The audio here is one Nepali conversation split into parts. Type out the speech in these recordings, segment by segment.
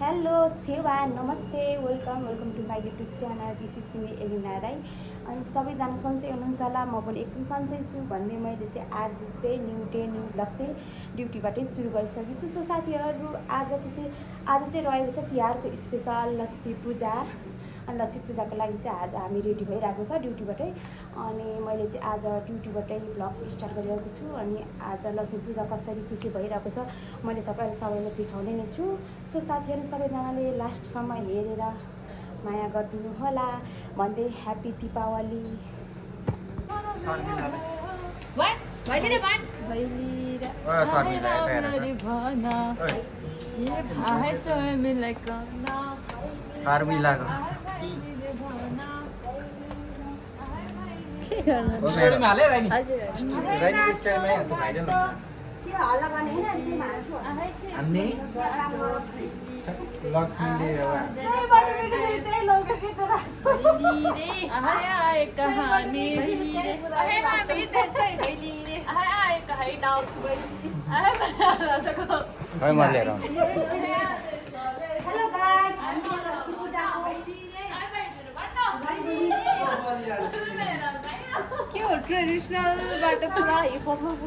हेलो सेवा नमस्ते welcome to my YouTube channel this is me Elina Rai. अनि सबैजना सन्चै हुनुहुन्छ होला, म पनि एकदम सन्चै छु भन्ने मैले चाहिँ आज चाहिँ न्यू ब्लग चाहिँ ड्युटीबाटै सुरु गरिसकेको छु। सो साथीहरू आज चाहिँ रहेको छ तिहारको स्पेसल लक्ष्मी पूजा। अनि लक्ष्मी पूजाको लागि चाहिँ आज हामी रेडी भइरहेको छ ड्युटीबाटै। अनि मैले चाहिँ आज ड्युटीबाटै भ्लग स्टार्ट गरिरहेको छु। अनि आज लक्ष्मी पूजा कसरी के भइरहेको छ मैले तपाईँहरू सबैलाई देखाउने नै छु। सो साथीहरू सबैजनाले लास्टसम्म हेरेर माया गरिदिनु होला भन्दै ह्याप्पी दीपावली।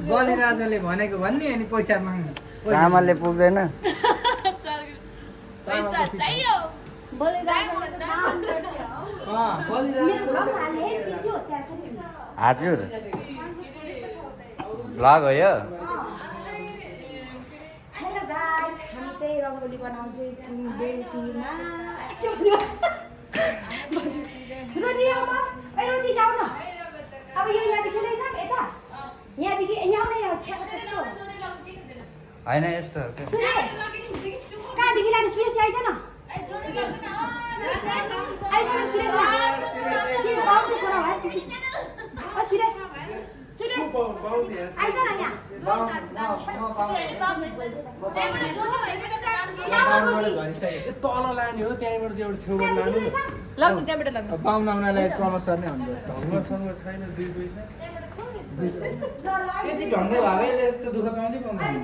बलिराजाले भनेको भन्ने अनि पैसा माग्नु चामलले पुग्दैन। हजुर भ्लग हो यो। हेलो गाइस, हामी चाहिँ रङ्गोली बनाउँदैछौँ बेलुकीमा। रोजी आऊ न, ए रोजी जाऊ न। अब यो यहाँदेखि लैजाऊ यता, यहाँदेखि यहाँ न यहाँ छ्याप त्यस्तो होइन यस्तो सुरेश कहाँदेखि लाने? सुरेश आइज न, आइज न सुरेश। के बाउले छोरा भयो? ओ सुरेश आइज न यहाँ। तल लाने हो, त्यहीँबाट एउटा छेउबाट लानु। पाहुना आउनलाई प्रमोसन नै हुनुपर्छ। छैन 2 पैसा त्यति ढङ्गले भावेले यस्तो दुःख पाउँदै पाउँदैन।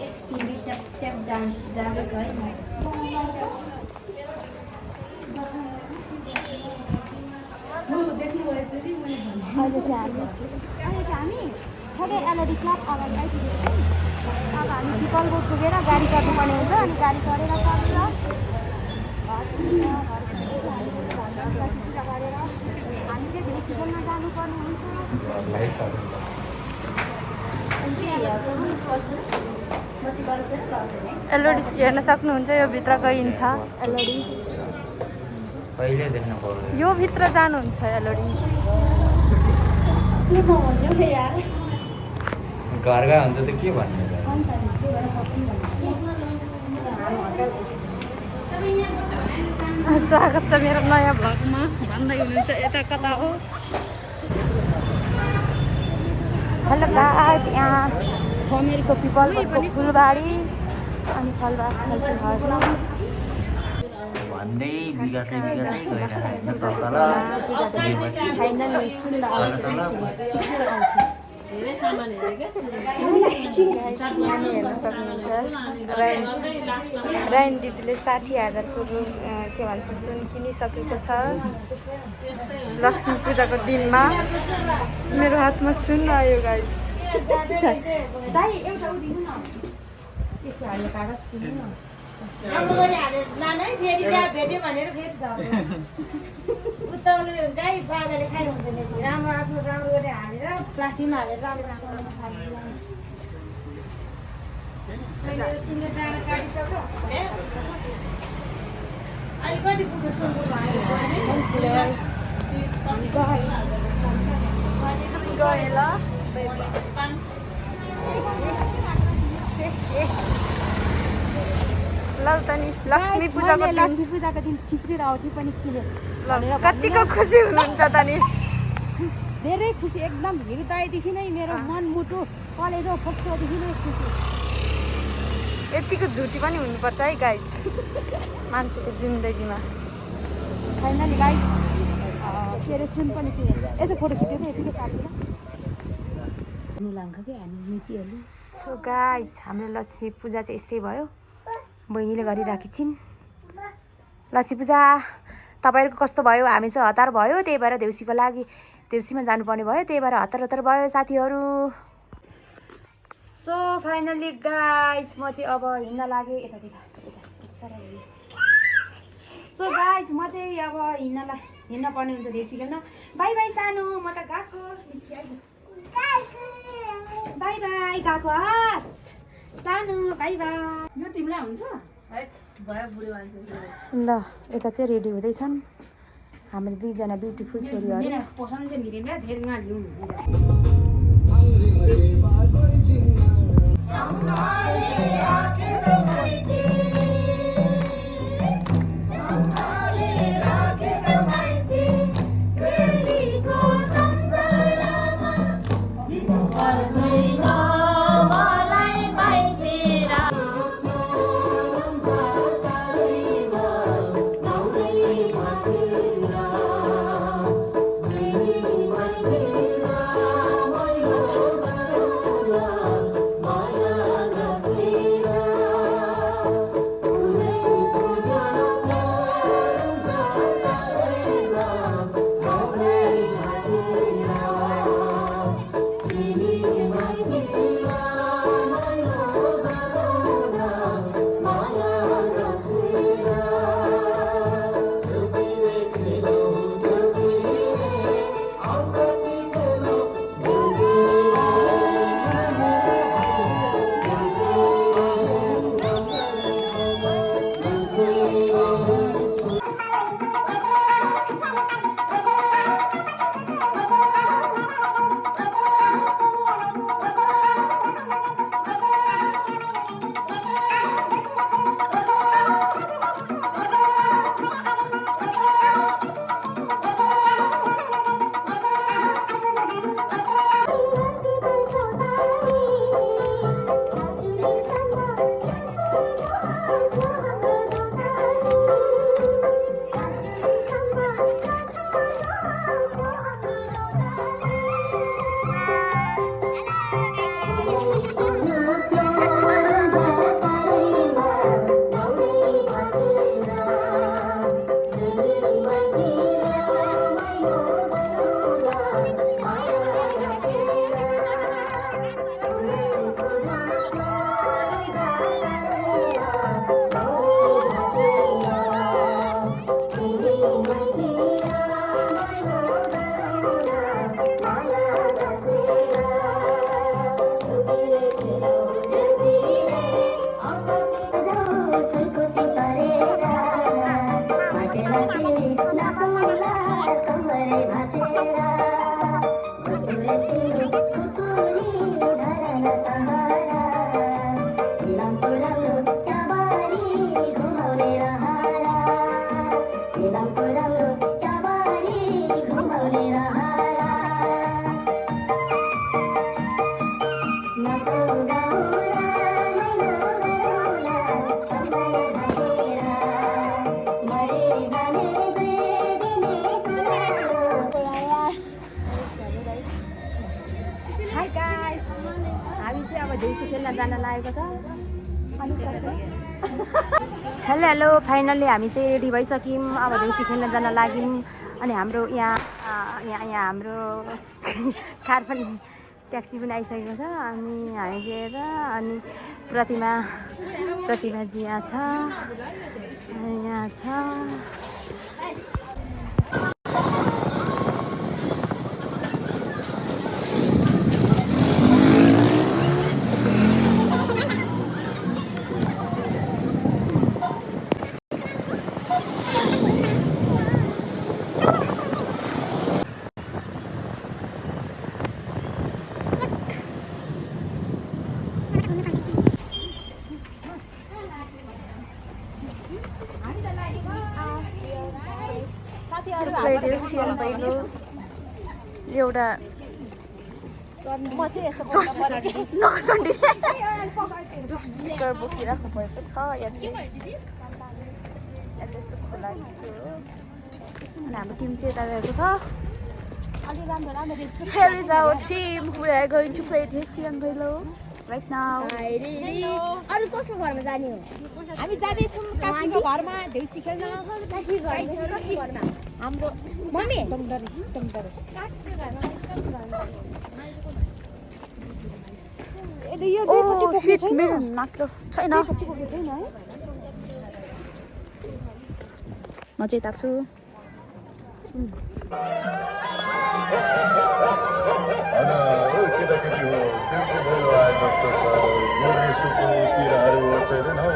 एक सिडी ट्याप जाँदैछ है। अहिले चाहिँ हामी ठ्याक्कै एलडी क्लब अगाडि आइपुगेछौँ। अब हामी पिपलको पुगेर गाडी चढ्नुपर्ने हुन्छ। अनि गाडी चढेर गरेर हामी चाहिँ भेजिकलमा जानुपर्ने हुन्छ। एलडी हेर्न सक्नुहुन्छ, यो भित्रको इन्छ एलडी। कहिले देख्न पाउँदैन। यो भित्र जानुहुन्छ एलडी। घरगा हुन्छ त के भन्ने। स्वागत छ मेरो नयाँ भ्लगमा भन्दै हुनुहुन्छ यता कता हो। हेलो गाइस, यहाँ फमेलको पिपलको फुलबारी अनि फलबारी भन्दै बिगार्दै गइरहेको तल फाइनली सुन्दा आउँछ धेरै सामान हेरे क्या राइन दिदीले 60,000को के भन्छ सुन किनिसकेको छ लक्ष्मी पूजाको दिनमा। मेरो हातमा सुन आयो गाइस। दाइ एउटा दिनु न त्यसो हाल्ने कागज दिनु न राम्रो गरी हालेर लानै फेरि त्यहाँ भेट्यो भनेर फेरि झर्यो उत्ताउले गाई बाबाले खाइ हुँदैन राम्रो आफ्नो राम्रो गरी हालेर प्लास्टिकमा हालेर राम्रो सिङ्गो डाँडा काटिसक्यो अहिले कति पुग्यो सुँगुर गए ल 500 ल त नि लक्ष्मी पूजाको दिन लक्ष्मी पूजाको दिन सिक्रेट आउँथ्यो पनि किने कतिको खुसी हुनुहुन्छ त नि। धेरै खुसी, एकदम हृदयदेखि नै मेरो मन मुटु कलेजो फोक्सोदेखि नै खुसी। यतिको झुटी पनि हुनुपर्छ है गाइस मान्छेको जिन्दगीमा। फाइनली गाइस के अरे सुन पनि किने यसो फोटो खिच्यो कि यतिकै साथीमा लान्छ कि हामी मिटीहरूले। सो गाइस हाम्रो लक्ष्मी पूजा चाहिँ यस्तै भयो, बहिनीले गरिराखी छिन्। लक्ष्मी पूजा तपाईँहरूको कस्तो भयो? हामी चाहिँ हतार भयो, त्यही भएर देउसीको लागि देउसीमा जानुपर्ने भयो, त्यही भएर हतार भयो साथीहरू। सो फाइनली गाइस म चाहिँ अब हिँड्न लागेँ यतातिर। सो गाइस म चाहिँ अब हिँड्न पर्ने हुन्छ देउसी खेल्न। बाई बाई सानो, म त गएको। बाई बाई गएको हस् सानो, बाई बाई। यो तिमीलाई हुन्छ भयो बुढी मान्छे ल यता चाहिँ रेडी हुँदैछन् हाम्रो दुईजना ब्युटिफुल छोरीहरू। मेरो पसन्द चाहिँ मिलेन धेरै गाली हाई गाइस, हामी चाहिँ अब देउसी खेल्न जान लागेको छ। हेलो हेलो, फाइनल्ली हामी चाहिँ रेडी भइसक्यौँ, अब देउसी खेल्न जान लाग्यौँ। अनि हाम्रो यहाँ हाम्रो कार पनि ट्याक्सी पनि आइसकेको छ। अनि हामी चाहिँ हेर, अनि प्रतिमाजी यहाँ छ, यहाँ छ। सिएन पहिलो एउटा स्पिकर बोकिराख्नु परेको छ। यहाँ त्यस्तो खोला अनि हाम्रो टिम चाहिँ यता गएको छ। Here is our team. We are going to play this Sian Bailo right now. अरु कसको घरमा जाने हो? हामी जाँदैछौँ काकीको घरमा देउसी खेल्न। काकी घरमा हाम्रो मम्मी टमटरे Oh shit, मेरो नाक्लो छैन। म चाहिँ यता छु। केटाकेटी हो देउसी भैलो आए जस्तो छ। गोरे सुको पिराहरू छैन हौ।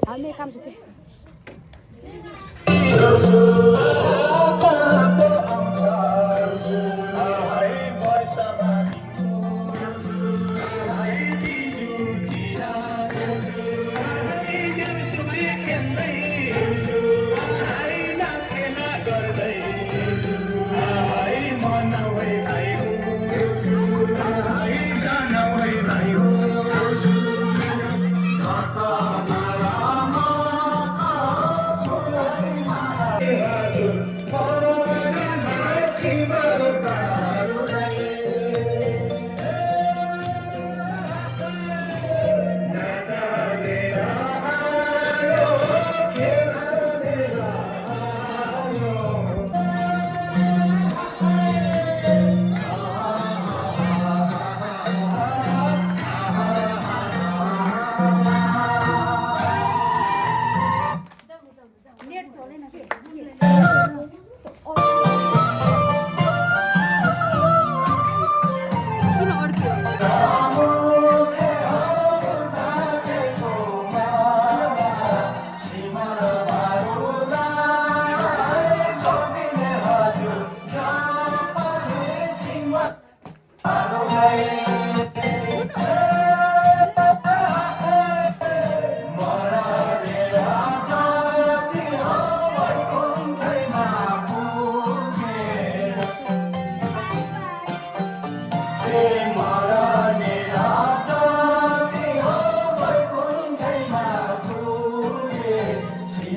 हामी काम छ।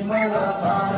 Simala